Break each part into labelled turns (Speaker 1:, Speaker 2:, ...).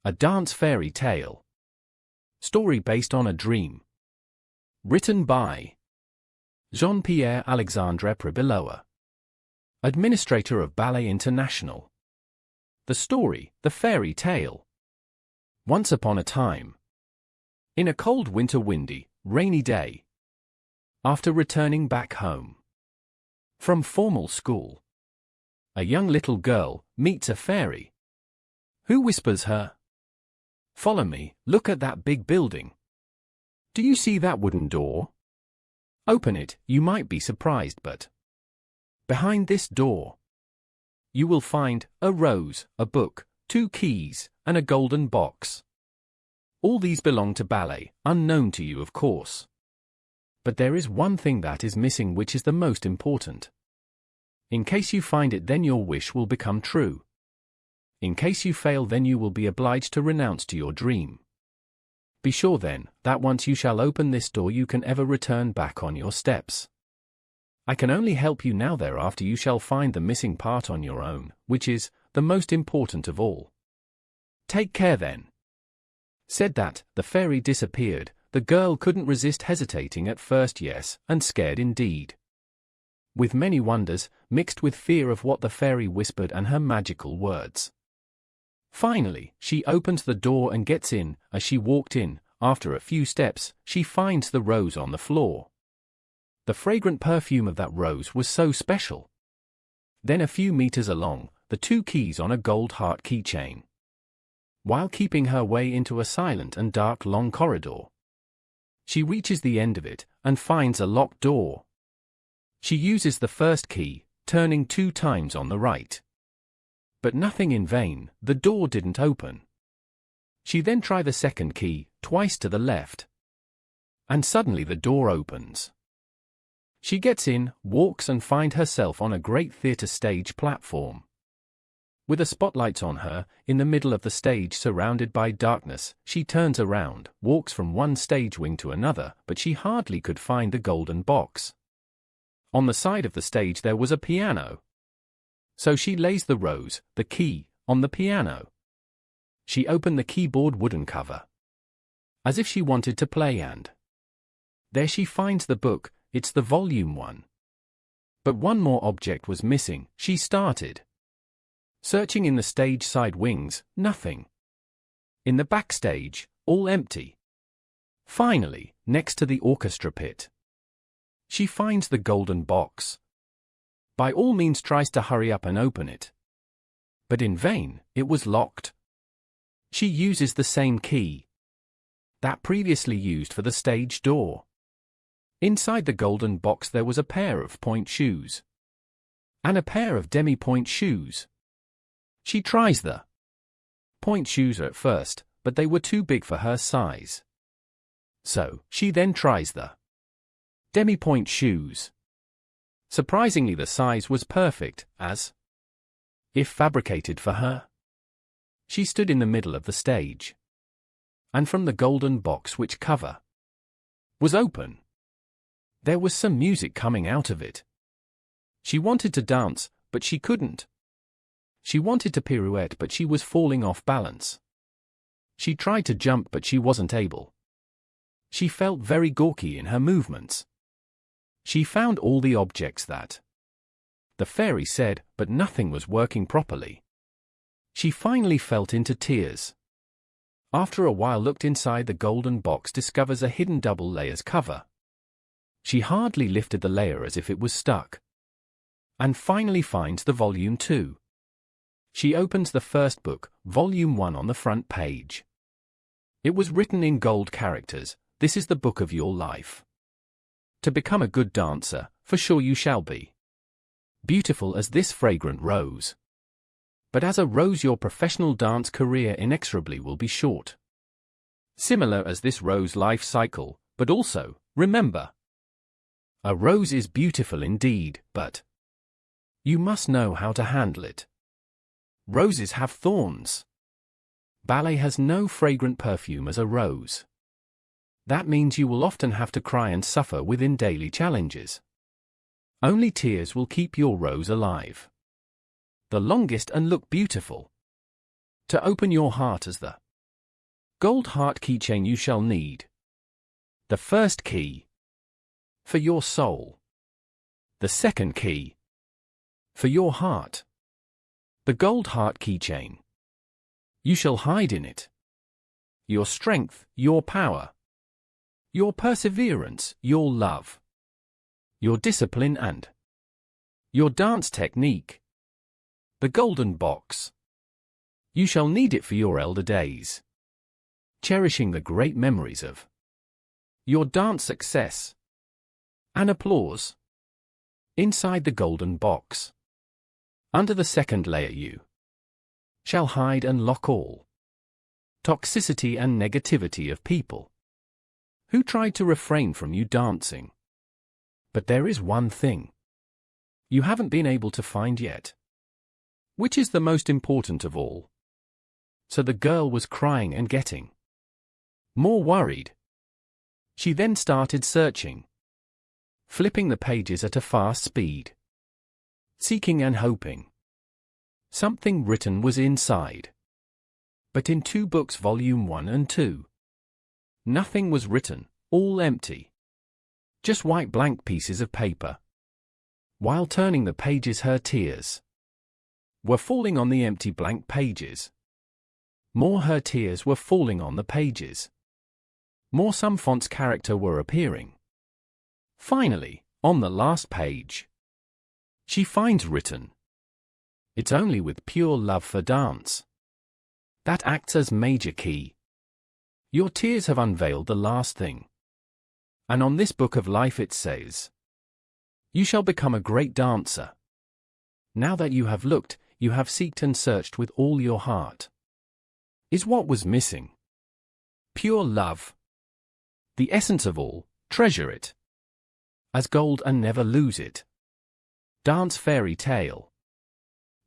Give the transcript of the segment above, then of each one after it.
Speaker 1: A Dance Fairy Tale. Story based on a dream. Written by Jean-Pierre Alexandre Pribiloa, Administrator of Ballet International. The story, The Fairy Tale. Once upon a time, in a cold winter windy, rainy day, after returning back home from formal school, a young little girl meets a fairy who whispers her, "Follow me, look at that big building. Do you see that wooden door? Open it, you might be surprised, but behind this door, you will find a rose, a book, 2 keys, and a golden box. All these belong to Ballet, unknown to you of course. But there is one thing that is missing, which is the most important. In case you find it, then your wish will become true. In case you fail, then you will be obliged to renounce to your dream. Be sure then, that once you shall open this door you can ever return back on your steps. I can only help you now. Thereafter you shall find the missing part on your own, which is the most important of all. Take care then." Said that, the fairy disappeared. The girl couldn't resist hesitating at first, yes, and scared indeed, with many wonders, mixed with fear of what the fairy whispered and her magical words. Finally, she opens the door and gets in. As she walked in, after a few steps, she finds the rose on the floor. The fragrant perfume of that rose was so special. Then a few meters along, the 2 keys on a gold heart keychain. While keeping her way into a silent and dark long corridor, she reaches the end of it and finds a locked door. She uses the first key, turning 2 times on the right. But nothing in vain, the door didn't open. She then tries the second key, twice to the left. And suddenly the door opens. She gets in, walks, and finds herself on a great theater stage platform. With a spotlight on her, in the middle of the stage surrounded by darkness, she turns around, walks from one stage wing to another, but she hardly could find the golden box. On the side of the stage there was a piano. So she lays the rose, the key, on the piano. She opened the keyboard wooden cover, as if she wanted to play, and there she finds the book. It's the volume 1. But one more object was missing. She started searching in the stage side wings, nothing. In the backstage, all empty. Finally, next to the orchestra pit, she finds the golden box. By all means tries to hurry up and open it. But in vain, it was locked. She uses the same key that previously used for the stage door. Inside the golden box there was a pair of point shoes and a pair of demi-point shoes. She tries the point shoes at first, but they were too big for her size. So, she then tries the demi-point shoes. Surprisingly, the size was perfect, as if fabricated for her. She stood in the middle of the stage, and from the golden box, which cover was open, there was some music coming out of it. She wanted to dance, but she couldn't. She wanted to pirouette, but she was falling off balance. She tried to jump, but she wasn't able. She felt very gawky in her movements. She found all the objects that the fairy said, but nothing was working properly. She finally fell into tears. After a while looked inside the golden box, discovers a hidden double layers cover. She hardly lifted the layer as if it was stuck. And finally finds the volume 2. She opens the first book, volume 1, on the front page. It was written in gold characters, "This is the book of your life. To become a good dancer, for sure you shall be beautiful as this fragrant rose. But as a rose your professional dance career inexorably will be short. Similar as this rose life cycle, but also, remember, a rose is beautiful indeed, but you must know how to handle it. Roses have thorns. Ballet has no fragrant perfume as a rose. That means you will often have to cry and suffer within daily challenges. Only tears will keep your rose alive. The longest and look beautiful. To open your heart as the Gold heart keychain you shall need. The first key. For your soul. The second key. For your heart. The gold heart keychain. You shall hide in it your strength, your power, your perseverance, your love, your discipline and your dance technique. The golden box. You shall need it for your elder days, cherishing the great memories of your dance success and applause. Inside the golden box, under the second layer, you shall hide and lock all toxicity and negativity of people who tried to refrain from you dancing. But there is one thing you haven't been able to find yet, which is the most important of all. So the girl was crying and getting more worried. She then started searching, flipping the pages at a fast speed, seeking and hoping something written was inside. But in 2 books, volume 1 and 2, nothing was written, all empty. Just white blank pieces of paper. While turning the pages, her tears were falling on the empty blank pages. More, her tears were falling on the pages. More, some font's character were appearing. Finally, on the last page, she finds written, "It's only with pure love for dance that acts as major key. Your tears have unveiled the last thing." And on this book of life it says, "You shall become a great dancer. Now that you have looked, you have seeked and searched with all your heart." Is what was missing. Pure love. The essence of all, treasure it as gold and never lose it. Dance Fairy Tale.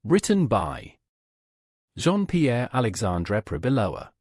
Speaker 1: Written by Jean-Pierre Alexandre Pribiloa.